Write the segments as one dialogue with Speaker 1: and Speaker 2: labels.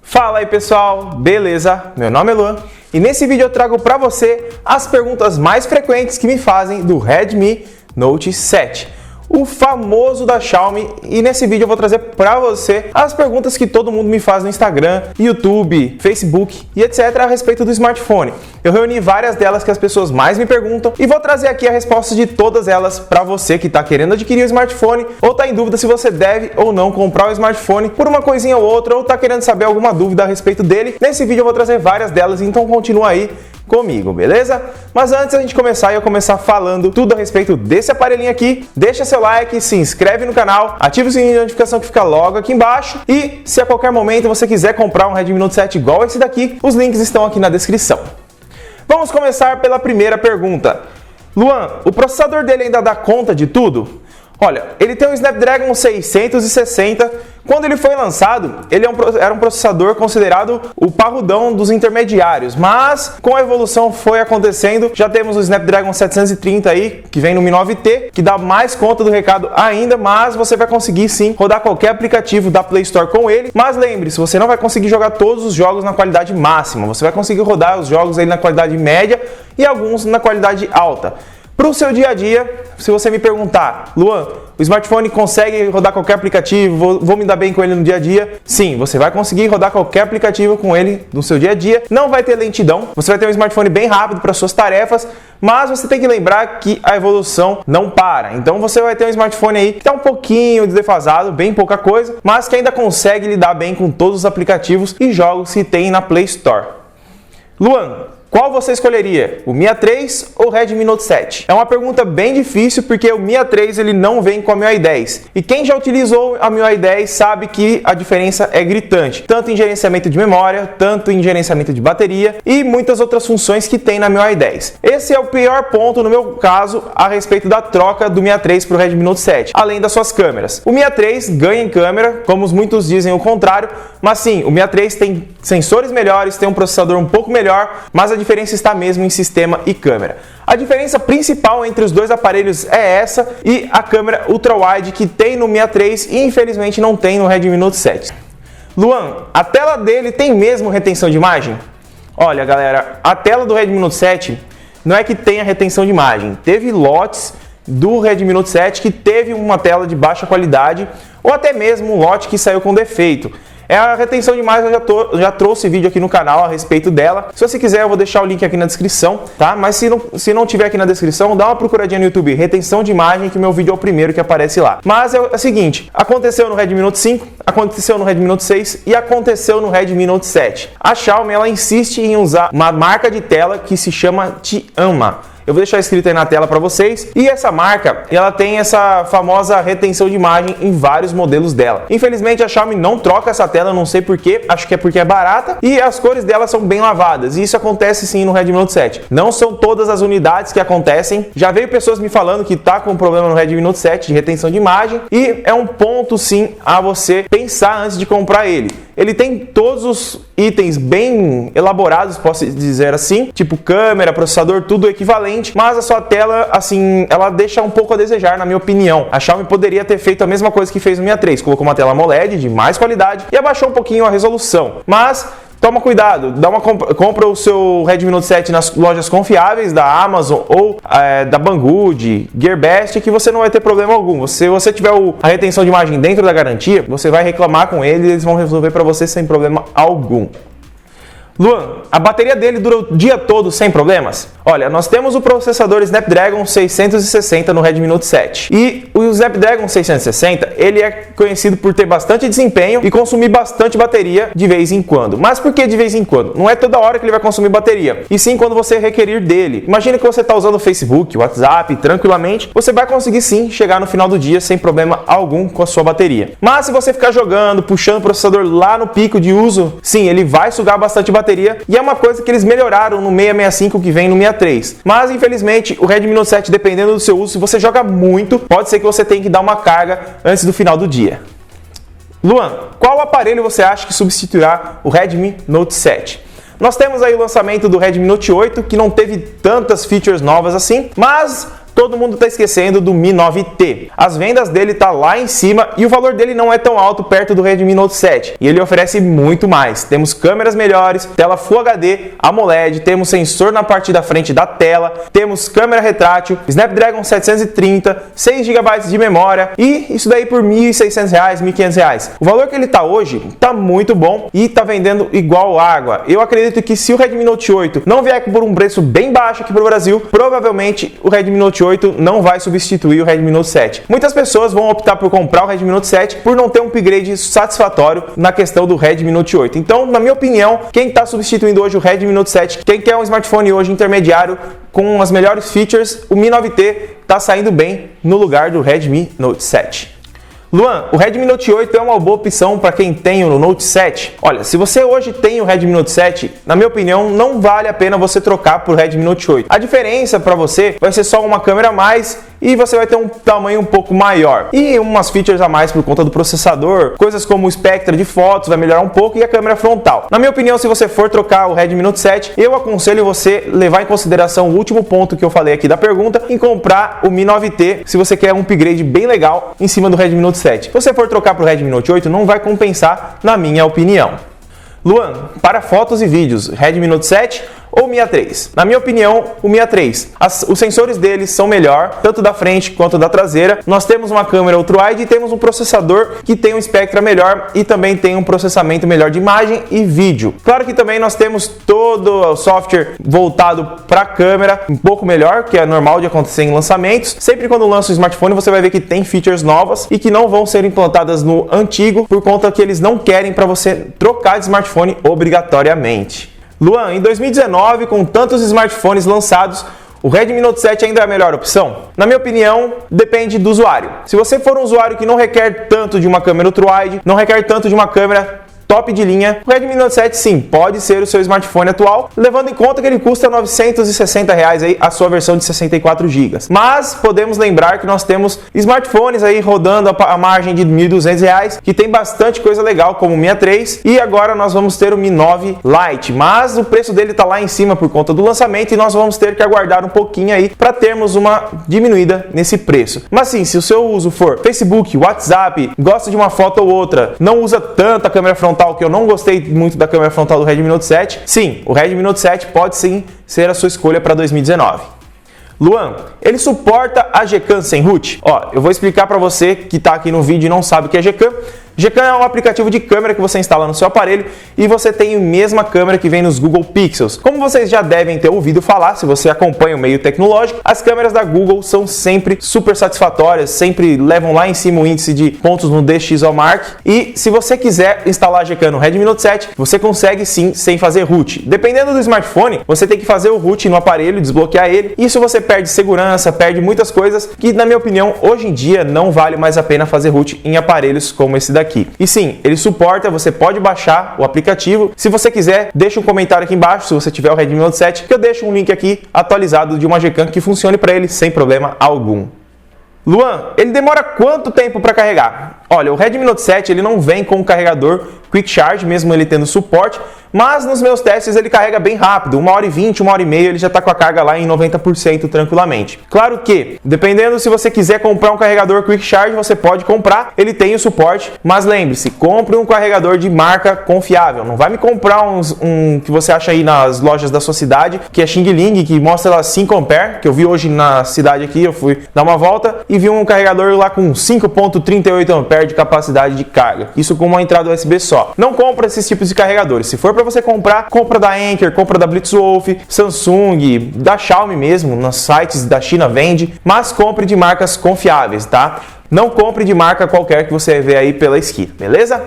Speaker 1: Fala aí pessoal, beleza? Meu nome é Luan e nesse vídeo eu trago para você as perguntas mais frequentes que me fazem do Redmi Note 7, o famoso da Xiaomi, e nesse vídeo eu vou trazer para você as perguntas que todo mundo me faz no Instagram, YouTube, Facebook e etc. a respeito do smartphone. Eu reuni várias delas que as pessoas mais me perguntam e vou trazer aqui a resposta de todas elas para você que está querendo adquirir o smartphone ou está em dúvida se você deve ou não comprar o smartphone por uma coisinha ou outra, ou está querendo saber alguma dúvida a respeito dele. Nesse vídeo eu vou trazer várias delas, então continua aí comigo, beleza? Mas antes da gente começar, eu começar falando tudo a respeito desse aparelhinho aqui, deixa seu like, se inscreve no canal, ativa o sininho de notificação que fica logo aqui embaixo, e se a qualquer momento você quiser comprar um Redmi Note 7 igual esse daqui, os links estão aqui na descrição. Vamos começar pela primeira pergunta. Luan, o processador dele ainda dá conta de tudo? Olha, ele tem um Snapdragon 660, quando ele foi lançado, ele era um processador considerado o parrudão dos intermediários, mas com a evolução foi acontecendo, já temos o Snapdragon 730 aí, que vem no Mi 9T, que dá mais conta do recado ainda, mas você vai conseguir sim rodar qualquer aplicativo da Play Store com ele, mas lembre-se, você não vai conseguir jogar todos os jogos na qualidade máxima, você vai conseguir rodar os jogos aí na qualidade média e alguns na qualidade alta. Para o seu dia a dia, se você me perguntar, Luan, o smartphone consegue rodar qualquer aplicativo, vou me dar bem com ele no dia a dia? Sim, você vai conseguir rodar qualquer aplicativo com ele no seu dia a dia, não vai ter lentidão, você vai ter um smartphone bem rápido para suas tarefas, mas você tem que lembrar que a evolução não para. Então você vai ter um smartphone aí que está um pouquinho defasado, bem pouca coisa, mas que ainda consegue lidar bem com todos os aplicativos e jogos que tem na Play Store. Luan, qual você escolheria? O Mi A3 ou o Redmi Note 7? É uma pergunta bem difícil porque o Mi A3 ele não vem com a MIUI 10. E quem já utilizou a MIUI 10 sabe que a diferença é gritante, tanto em gerenciamento de memória, tanto em gerenciamento de bateria e muitas outras funções que tem na MIUI 10. Esse é o pior ponto no meu caso a respeito da troca do Mi A3 para o Redmi Note 7, além das suas câmeras. O Mi A3 ganha em câmera, como muitos dizem o contrário, mas sim, o Mi A3 tem sensores melhores, tem um processador um pouco melhor, mas a diferença está mesmo em sistema e câmera. A diferença principal entre os dois aparelhos é essa e a câmera ultra-wide que tem no Mi A3 e infelizmente não tem no Redmi Note 7. Luan, a tela dele tem mesmo retenção de imagem? Olha galera, a tela do Redmi Note 7 não é que tenha retenção de imagem. Teve lotes do Redmi Note 7 que teve uma tela de baixa qualidade ou até mesmo um lote que saiu com defeito. A retenção de imagem eu já trouxe vídeo aqui no canal a respeito dela. Se você quiser eu vou deixar o link aqui na descrição, tá? Mas se não tiver aqui na descrição, dá uma procuradinha no YouTube, retenção de imagem, que meu vídeo é o primeiro que aparece lá. Mas é o seguinte, aconteceu no Redmi Note 5, aconteceu no Redmi Note 6 e aconteceu no Redmi Note 7. A Xiaomi ela insiste em usar uma marca de tela que se chama Tianma. Eu vou deixar escrito aí na tela para vocês. E essa marca, ela tem essa famosa retenção de imagem em vários modelos dela. Infelizmente a Xiaomi não troca essa tela, não sei porquê, acho que é porque é barata. E as cores dela são bem lavadas. E isso acontece sim no Redmi Note 7. Não são todas as unidades que acontecem. Já veio pessoas me falando que tá com problema no Redmi Note 7 de retenção de imagem. E é um ponto sim a você pensar antes de comprar ele. Ele tem todos os itens bem elaborados, posso dizer assim, tipo câmera, processador, tudo equivalente, mas a sua tela, assim, ela deixa um pouco a desejar, na minha opinião. A Xiaomi poderia ter feito a mesma coisa que fez no Mi A3, colocou uma tela AMOLED de mais qualidade e abaixou um pouquinho a resolução, mas toma cuidado, compra o seu Redmi Note 7 nas lojas confiáveis da Amazon ou da Banggood, Gearbest, que você não vai ter problema algum. Se você tiver a retenção de imagem dentro da garantia, você vai reclamar com eles e eles vão resolver para você sem problema algum. Luan, a bateria dele dura o dia todo sem problemas? Olha, nós temos o processador Snapdragon 660 no Redmi Note 7. E o Snapdragon 660, ele é conhecido por ter bastante desempenho e consumir bastante bateria de vez em quando. Mas por que de vez em quando? Não é toda hora que ele vai consumir bateria, e sim quando você requerir dele. Imagina que você está usando o Facebook, o WhatsApp, tranquilamente, você vai conseguir sim chegar no final do dia sem problema algum com a sua bateria. Mas se você ficar jogando, puxando o processador lá no pico de uso, sim, ele vai sugar bastante bateria, e é uma coisa que eles melhoraram no 665 que vem no Mi A3. Mas infelizmente o Redmi Note 7, dependendo do seu uso, se você joga muito, pode ser que você tenha que dar uma carga antes do final do dia. Luan, qual aparelho você acha que substituirá o Redmi Note 7? Nós temos aí o lançamento do Redmi Note 8, que não teve tantas features novas assim, mas todo mundo está esquecendo do Mi 9T. As vendas dele tá lá em cima e o valor dele não é tão alto perto do Redmi Note 7. E ele oferece muito mais. Temos câmeras melhores, tela Full HD, AMOLED, temos sensor na parte da frente da tela, temos câmera retrátil, Snapdragon 730, 6 GB de memória e isso daí por R$ 1.600, R$ 1.500. O valor que ele tá hoje tá muito bom e tá vendendo igual água. Eu acredito que se o Redmi Note 8 não vier por um preço bem baixo aqui pro Brasil, provavelmente o Redmi Note 8 não vai substituir o Redmi Note 7. Muitas pessoas vão optar por comprar o Redmi Note 7 por não ter um upgrade satisfatório na questão do Redmi Note 8. Então, na minha opinião, quem está substituindo hoje o Redmi Note 7, quem quer um smartphone hoje intermediário com as melhores features, o Mi 9T está saindo bem no lugar do Redmi Note 7. Luan, o Redmi Note 8 é uma boa opção para quem tem o Note 7? Olha, se você hoje tem o Redmi Note 7, na minha opinião, não vale a pena você trocar por Redmi Note 8. A diferença para você vai ser só uma câmera a mais e você vai ter um tamanho um pouco maior. E umas features a mais por conta do processador, coisas como o Spectra de fotos vai melhorar um pouco e a câmera frontal. Na minha opinião, se você for trocar o Redmi Note 7, eu aconselho você levar em consideração o último ponto que eu falei aqui da pergunta, em comprar o Mi 9T, se você quer um upgrade bem legal em cima do Redmi Note 7. Se você for trocar para o Redmi Note 8, não vai compensar, na minha opinião. Luan, para fotos e vídeos, Redmi Note 7 ou Mi A3? Na minha opinião, o Mi A3. Os sensores deles são melhor, tanto da frente quanto da traseira. Nós temos uma câmera ultra-wide e temos um processador que tem um Spectra melhor e também tem um processamento melhor de imagem e vídeo. Claro que também nós temos todo o software voltado para a câmera, um pouco melhor, que é normal de acontecer em lançamentos. Sempre quando lança o smartphone, você vai ver que tem features novas e que não vão ser implantadas no antigo, por conta que eles não querem para você trocar de smartphone obrigatoriamente. Luan, em 2019, com tantos smartphones lançados, o Redmi Note 7 ainda é a melhor opção? Na minha opinião, depende do usuário. Se você for um usuário que não requer tanto de uma câmera ultra-wide, não requer tanto de uma câmera top de linha, o Redmi Note 7 sim, pode ser o seu smartphone atual, levando em conta que ele custa R$ 960 aí, a sua versão de 64 GB. Mas podemos lembrar que nós temos smartphones aí rodando a margem de R$ 1.200, que tem bastante coisa legal, como o Mi A3, e agora nós vamos ter o Mi 9 Lite, mas o preço dele está lá em cima por conta do lançamento e nós vamos ter que aguardar um pouquinho aí para termos uma diminuída nesse preço. Mas sim, se o seu uso for Facebook, WhatsApp, gosta de uma foto ou outra, não usa tanto a câmera frontal, que eu não gostei muito da câmera frontal do Redmi Note 7, sim, o Redmi Note 7 pode sim ser a sua escolha para 2019. Luan, ele suporta a Gcam sem root? Ó, eu vou explicar para você que está aqui no vídeo e não sabe o que é Gcam. Gcam é um aplicativo de câmera que você instala no seu aparelho e você tem a mesma câmera que vem nos Google Pixels. Como vocês já devem ter ouvido falar, se você acompanha o meio tecnológico, as câmeras da Google são sempre super satisfatórias, sempre levam lá em cima o índice de pontos no DxOMark. E se você quiser instalar a Gcam no Redmi Note 7, você consegue sim, sem fazer root. Dependendo do smartphone, você tem que fazer o root no aparelho, desbloquear ele. Isso você perde segurança, perde muitas coisas que, na minha opinião, hoje em dia não vale mais a pena fazer root em aparelhos como esse daqui. E sim, ele suporta, você pode baixar o aplicativo. Se você quiser, deixa um comentário aqui embaixo se você tiver o Redmi Note 7, que eu deixo um link aqui atualizado de uma Gcam que funcione para ele sem problema algum. Luan, ele demora quanto tempo para carregar? Olha, o Redmi Note 7 ele não vem com um carregador Quick Charge, mesmo ele tendo suporte, mas nos meus testes ele carrega bem rápido, 1h20, 1h30, ele já está com a carga lá em 90% tranquilamente. Claro que, dependendo se você quiser comprar um carregador Quick Charge, você pode comprar, ele tem o suporte, mas lembre-se, compre um carregador de marca confiável, não vai me comprar um que você acha aí nas lojas da sua cidade, que é Xing Ling, que mostra lá 5A, que eu vi hoje na cidade aqui, eu fui dar uma volta e vi um carregador lá com 5.38A de capacidade de carga, isso com uma entrada USB só. Não compra esses tipos de carregadores. Se for para você comprar, compra da Anker, compra da Blitzwolf, Samsung, da Xiaomi mesmo, nos sites da China vende, mas compre de marcas confiáveis, tá? Não compre de marca qualquer que você vê aí pela esquina, beleza?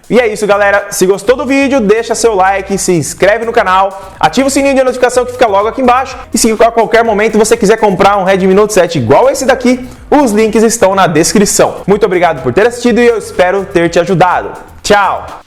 Speaker 1: E é isso, galera. Se gostou do vídeo, deixa seu like, se inscreve no canal, ativa o sininho de notificação que fica logo aqui embaixo. E se a qualquer momento você quiser comprar um Redmi Note 7 igual esse daqui, os links estão na descrição. Muito obrigado por ter assistido e eu espero ter te ajudado. Tchau!